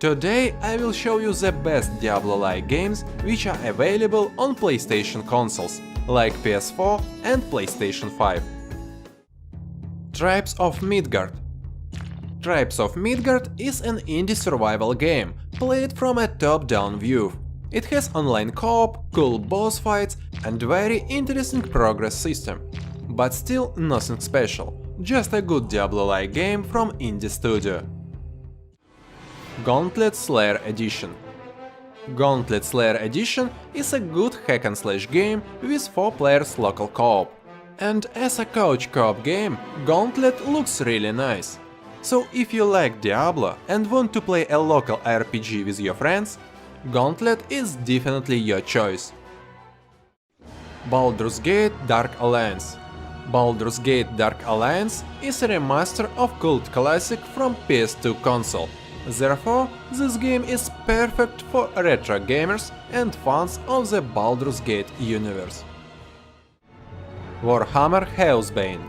Today I will show you the best Diablo-like games which are available on PlayStation consoles, like PS4 and PlayStation 5. Tribes of Midgard. Tribes of Midgard is an indie survival game, played from a top-down view. It has online co-op, cool boss fights and very interesting progress system. But still nothing special, just a good Diablo-like game from indie studio. Gauntlet Slayer Edition. Gauntlet Slayer Edition is a good hack-and-slash game with 4 players local co-op. And as a couch co-op game, Gauntlet looks really nice. So if you like Diablo and want to play a local RPG with your friends, Gauntlet is definitely your choice. Baldur's Gate Dark Alliance. Baldur's Gate Dark Alliance is a remaster of cult classic from PS2 console. Therefore, this game is perfect for retro gamers and fans of the Baldur's Gate universe. Warhammer Chaosbane.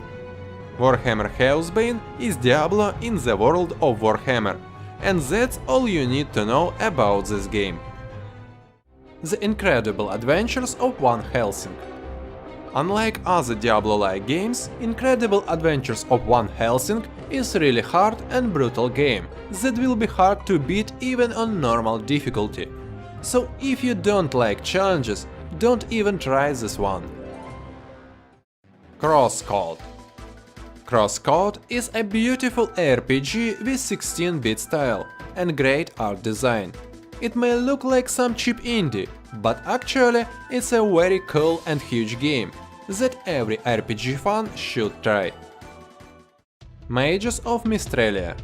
Warhammer Chaosbane is Diablo in the world of Warhammer, and that's all you need to know about this game. The incredible adventures of one Helsing. Unlike other Diablo-like games, Incredible Adventures of One Helsing is really hard and brutal game that will be hard to beat even on normal difficulty. So if you don't like challenges, don't even try this one. CrossCode. CrossCode is a beautiful RPG with 16-bit style and great art design. It may look like some cheap indie, but actually it's a very cool and huge game that every RPG fan should try. Mages of Mystralia.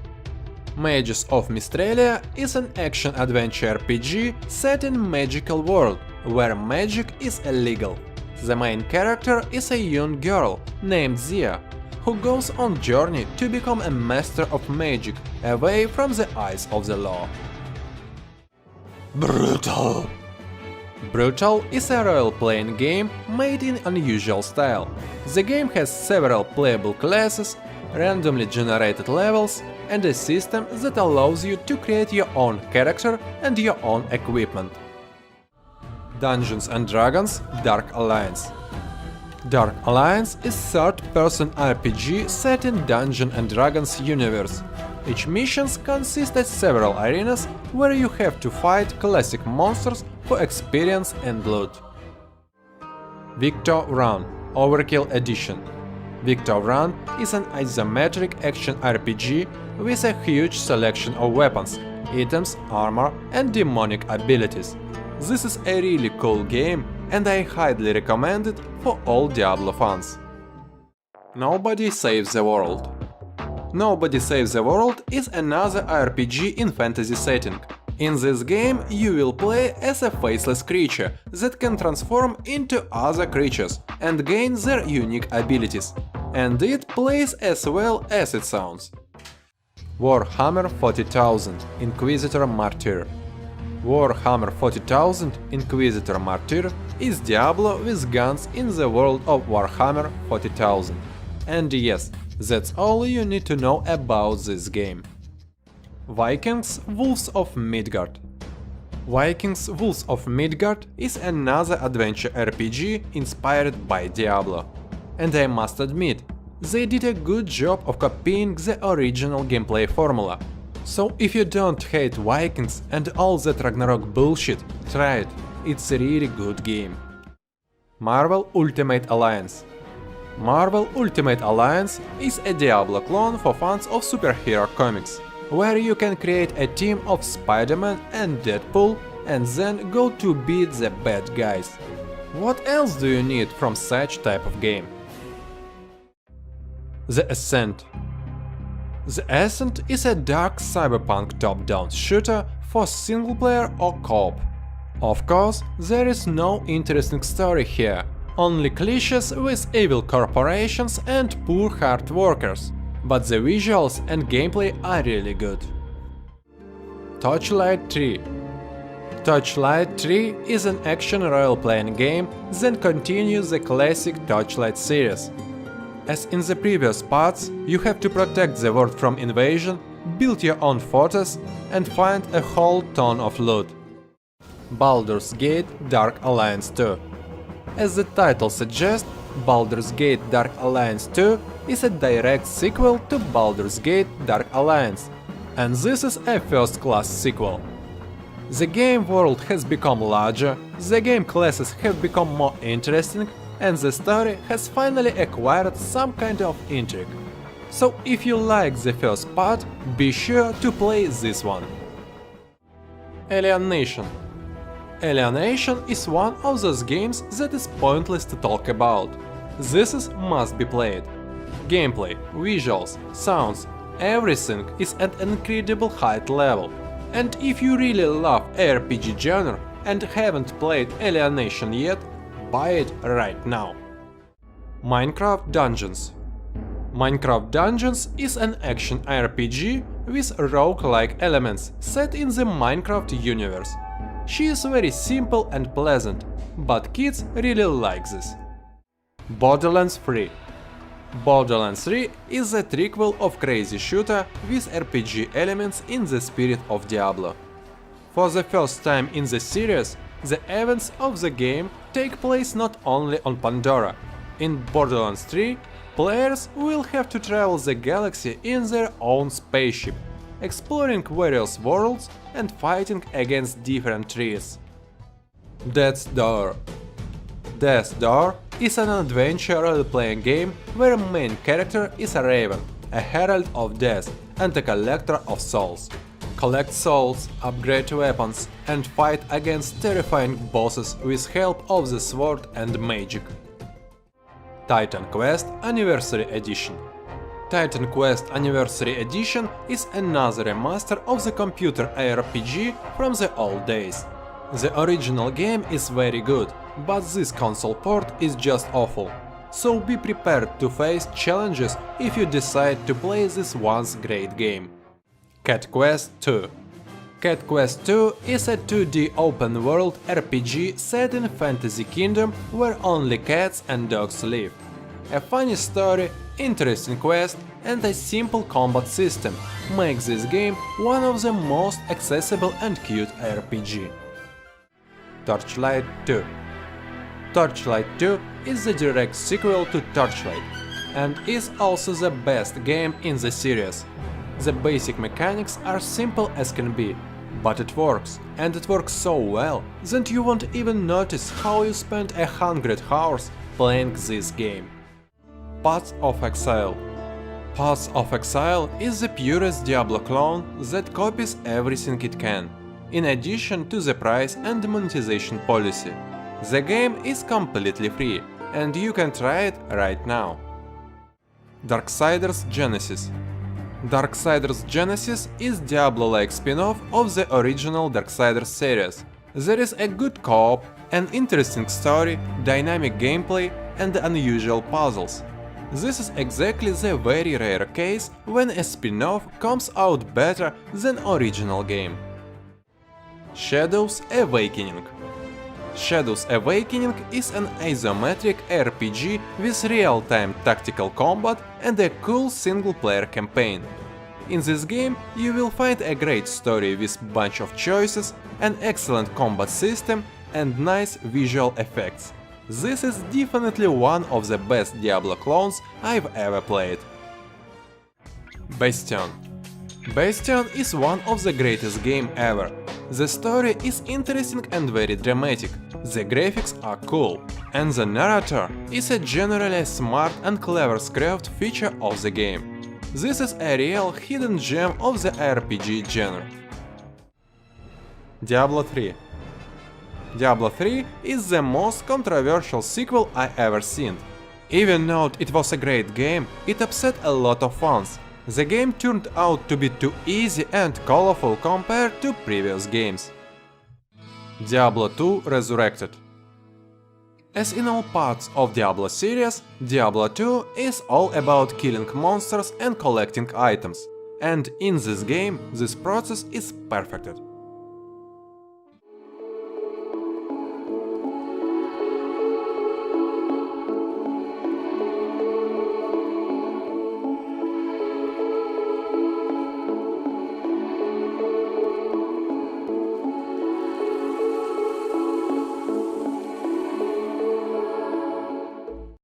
Mages of Mystralia is an action-adventure RPG set in magical world, where magic is illegal. The main character is a young girl named Zia, who goes on journey to become a master of magic away from the eyes of the law. Brutal. Brutal is a role-playing game made in unusual style. The game has several playable classes, randomly generated levels, and a system that allows you to create your own character and your own equipment. Dungeons & Dragons Dark Alliance. Dark Alliance is third-person RPG set in Dungeons & Dragons universe. Each missions consist of several arenas where you have to fight classic monsters for experience and loot. Vran Overkill Edition. Vran is an isometric action RPG with a huge selection of weapons, items, armor and demonic abilities. This is a really cool game and I highly recommend it for all Diablo fans. Nobody Saves the World. Nobody Saves the World is another RPG in fantasy setting. In this game you will play as a faceless creature that can transform into other creatures and gain their unique abilities. And it plays as well as it sounds. Warhammer 40,000 Inquisitor Martyr. Warhammer 40,000 Inquisitor Martyr is Diablo with guns in the world of Warhammer 40,000. And yes, that's all you need to know about this game. Vikings Wolves of Midgard. Vikings Wolves of Midgard is another adventure RPG inspired by Diablo. And I must admit, they did a good job of copying the original gameplay formula. So if you don't hate Vikings and all that Ragnarok bullshit, try it, it's a really good game. Marvel Ultimate Alliance. Marvel Ultimate Alliance is a Diablo clone for fans of superhero comics, where you can create a team of Spider-Man and Deadpool and then go to beat the bad guys. What else do you need from such type of game? The Ascent. The Ascent is a dark cyberpunk top-down shooter for single-player or co-op. Of course, there is no interesting story here, only cliches with evil corporations and poor hard workers, but the visuals and gameplay are really good. Torchlight 3. Torchlight 3 is an action role-playing game that continues the classic Torchlight series. As in the previous parts, you have to protect the world from invasion, build your own fortress, and find a whole ton of loot. Baldur's Gate Dark Alliance 2. As the title suggests, Baldur's Gate Dark Alliance 2 is a direct sequel to Baldur's Gate Dark Alliance, and this is a first-class sequel. The game world has become larger, the game classes have become more interesting, and the story has finally acquired some kind of intrigue. So if you like the first part, be sure to play this one. Alienation. Alienation is one of those games that is pointless to talk about. This is must be played. Gameplay, visuals, sounds, everything is at an incredible high level. And if you really love ARPG genre and haven't played Alienation yet, buy it right now. Minecraft Dungeons. Minecraft Dungeons is an action RPG with roguelike elements set in the Minecraft universe. She is very simple and pleasant, but kids really like this. Borderlands 3. Borderlands 3 is a prequel of Crazy Shooter with RPG elements in the spirit of Diablo. For the first time in the series, the events of the game take place not only on Pandora. In Borderlands 3, players will have to travel the galaxy in their own spaceship, exploring various worlds and fighting against different threats. Death's Door. Death's Door is an adventure role-playing game where main character is a raven, a herald of death and a collector of souls. Collect souls, upgrade weapons and fight against terrifying bosses with help of the sword and magic. Titan Quest Anniversary Edition. Titan Quest Anniversary Edition is another remaster of the computer ARPG from the old days. The original game is very good, but this console port is just awful. So be prepared to face challenges if you decide to play this once great game. Cat Quest 2. Cat Quest 2 is a 2D open-world RPG set in a fantasy kingdom where only cats and dogs live. A funny story, interesting quest and a simple combat system makes this game one of the most accessible and cute RPG. Torchlight 2. Torchlight 2 is the direct sequel to Torchlight and is also the best game in the series. The basic mechanics are simple as can be, but it works, and it works so well that you won't even notice how you spent 100 hours playing this game. Paths of Exile. Paths of Exile is the purest Diablo clone that copies everything it can, in addition to the price and monetization policy. The game is completely free, and you can try it right now. Darksiders Genesis. Darksiders Genesis is Diablo-like spin-off of the original Darksiders series. There is a good co-op, an interesting story, dynamic gameplay and unusual puzzles. This is exactly the very rare case when a spin-off comes out better than original game. Shadows Awakening. Shadows Awakening is an isometric RPG with real-time tactical combat and a cool single-player campaign. In this game you will find a great story with bunch of choices, an excellent combat system and nice visual effects. This is definitely one of the best Diablo clones I've ever played. Bastion. Bastion is one of the greatest game ever. The story is interesting and very dramatic, the graphics are cool, and the narrator is a generally smart and clever script feature of the game. This is a real hidden gem of the RPG genre. Diablo 3. Diablo 3 is the most controversial sequel I ever seen. Even though it was a great game, it upset a lot of fans. The game turned out to be too easy and colorful compared to previous games. Diablo 2 Resurrected. As in all parts of Diablo series, Diablo 2 is all about killing monsters and collecting items. And in this game, this process is perfected.